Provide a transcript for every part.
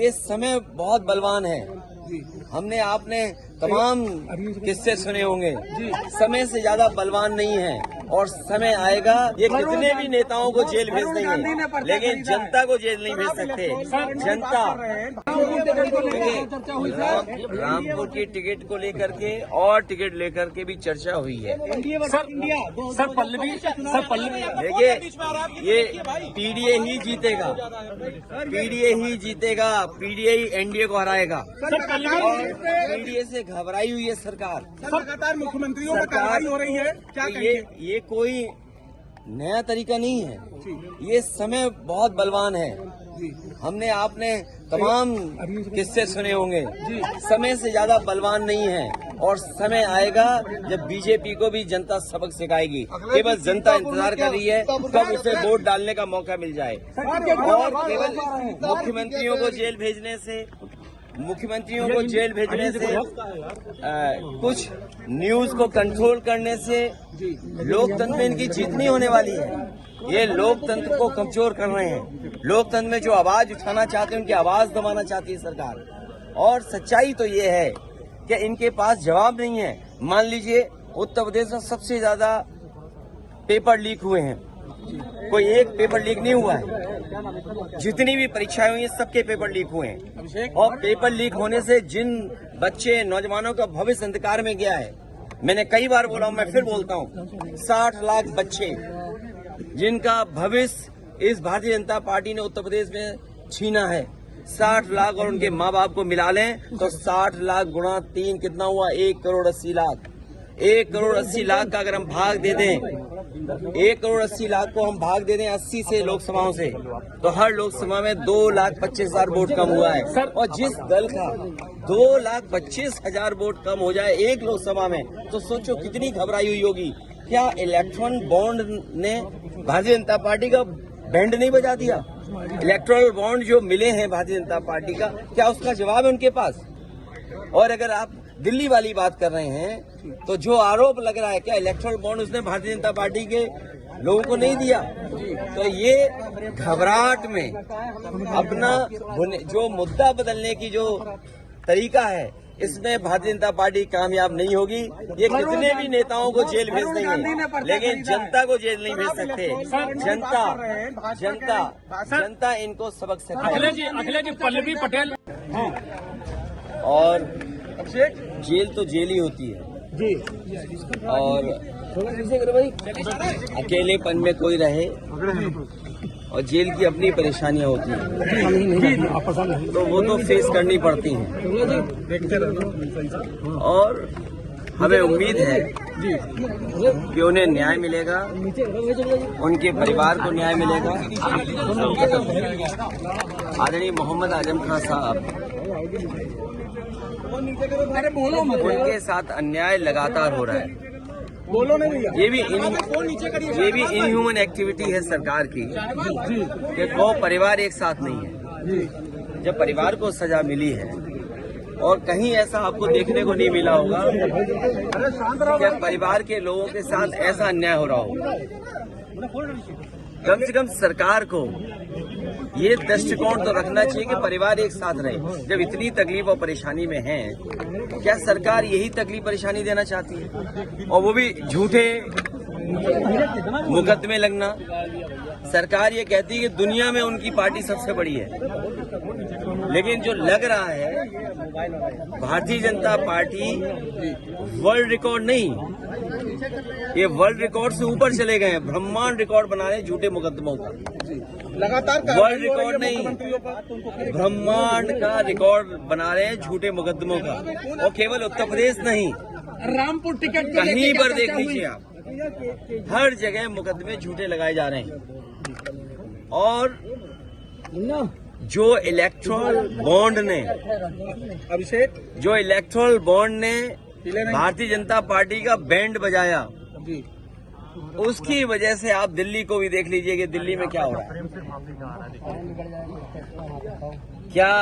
ये समय बहुत बलवान है। हमने आपने तमाम किस्से सुने होंगे, समय से ज्यादा बलवान नहीं है। और समय आएगा, ये कितने भी नेताओं को जेल भेज देंगे, लेकिन जनता को जेल नहीं भेज सकते। जनता रामपुर की टिकट को लेकर के और टिकट लेकर के भी चर्चा हुई है। सर पल्लवी देखिए, ये पीडीए ही जीतेगा, पीडीए ही जीतेगा, पीडीए ही एनडीए को हराएगा। और पीडीए से घबराई हुई है सरकार। लगातार मुख्यमंत्रियों पर कार्रवाई हो रही है, क्या ये कोई नया तरीका नहीं है। ये समय बहुत बलवान है। हमने आपने तमाम किस्से सुने होंगे, समय से ज्यादा बलवान नहीं है। और समय आएगा जब बीजेपी को भी जनता सबक सिखाएगी। केवल जनता इंतजार कर रही है कब उसे वोट डालने का मौका मिल जाए। और केवल मुख्यमंत्रियों को जेल भेजने से कुछ न्यूज को कंट्रोल करने से लोकतंत्र में इनकी जीत नहीं होने वाली है। ये लोकतंत्र को कमजोर कर रहे हैं। लोकतंत्र में जो आवाज उठाना चाहते हैं, उनकी आवाज दबाना चाहती है सरकार। और सच्चाई तो ये है कि इनके पास जवाब नहीं है। मान लीजिए उत्तर प्रदेश में सबसे ज्यादा पेपर लीक हुए हैं, कोई एक पेपर लीक नहीं हुआ है। जितनी भी परीक्षाएं हुई हैं सबके पेपर लीक हुए हैं। और पेपर लीक होने से जिन बच्चे नौजवानों का भविष्य अंधकार में गया है, मैंने कई बार बोला हूं, मैं फिर बोलता हूं, 60 लाख बच्चे जिनका भविष्य इस भारतीय जनता पार्टी ने उत्तर प्रदेश में छीना है। 60 लाख और उनके माँ बाप को मिला लें तो 60 लाख गुणा 3 कितना हुआ? 1 करोड़ 80 लाख। 1 करोड़ 80 लाख का अगर हम भाग दे दें, 1 करोड़ 80 लाख को हम भाग दे दें 80 से लोकसभाओं से, तो हर लोकसभा में 2,25,000 वोट कम हुआ है। और जिस दल का 2,25,000 वोट कम हो जाए एक लोकसभा में, तो सोचो कितनी घबराई हुई होगी। क्या इलेक्ट्रॉन बॉन्ड ने भारतीय जनता पार्टी का बैंड नहीं बजा दिया? इलेक्ट्रल बॉन्ड जो मिले हैं भारतीय जनता पार्टी का, क्या उसका जवाब है उनके पास? और अगर आप दिल्ली वाली बात कर रहे हैं, तो जो आरोप लग रहा है, क्या इलेक्ट्रल बॉन्ड उसने भारतीय जनता पार्टी के लोगों को नहीं दिया? तो ये घबराहट में अपना जो मुद्दा बदलने की जो तरीका है, इसमें भारतीय जनता पार्टी कामयाब नहीं होगी। ये कितने भी नेताओं को जेल भेज देंगे, लेकिन जनता को जेल नहीं भेज सकते। जनता इनको सबक सिखाएगी। अखिलेश जी पल्लवी पटेल और जेल तो जेल ही होती है जी। और अकेलेपन में कोई रहे, और जेल की अपनी परेशानियां होती हैं, तो वो तो फेस करनी पड़ती हैं। और हमें उम्मीद है कि उन्हें न्याय मिलेगा, उनके परिवार को न्याय मिलेगा। आदरणीय मोहम्मद आजम खान साहब, उनके साथ अन्याय लगातार हो रहा है। ये भी इनह्यूमन एक्टिविटी है सरकार की कि 2 परिवार एक साथ नहीं है। जब परिवार को सजा मिली है, और कहीं ऐसा आपको देखने को नहीं मिला होगा कि परिवार के लोगों के साथ ऐसा अन्याय हो रहा होगा। कम से कम सरकार को ये दृष्टिकोण तो रखना चाहिए कि परिवार एक साथ रहे। जब इतनी तकलीफ और परेशानी में है, क्या सरकार यही तकलीफ परेशानी देना चाहती है? और वो भी झूठे मुकदमे लगना। सरकार ये कहती है कि दुनिया में उनकी पार्टी सबसे बड़ी है, लेकिन जो लग रहा है, Bharatiya Janata party world record नहीं, ये वर्ल्ड रिकॉर्ड से ऊपर चले गए हैं। ब्रह्मांड रिकॉर्ड बना रहे हैं झूठे मुकदमों का। लगातार वर्ल्ड रिकॉर्ड नहीं, ब्रह्मांड का रिकॉर्ड बना रहे हैं झूठे मुकदमों का। और केवल उत्तर प्रदेश नहीं, रामपुर टिकट कहीं पर देख लीजिए आप, हर जगह मुकदमे झूठे लगाए जा रहे हैं। और जो इलेक्ट्रल बॉन्ड ने भारतीय जनता पार्टी का बैंड बजाया, उसकी वजह से आप दिल्ली को भी देख लीजिए कि दिल्ली में क्या हो रहा है। क्या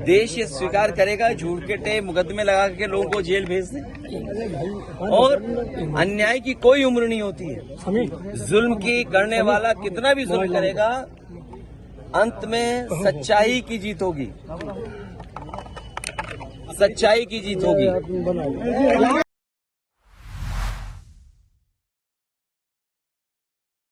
देश ये स्वीकार करेगा झूठे मुकदमे लगा के लोगों को जेल भेज दें? और अन्याय की कोई उम्र नहीं होती है। जुल्म की करने वाला कितना भी जुल्म करेगा, अंत में सच्चाई की जीत होगी, सच्चाई की जीत होगी।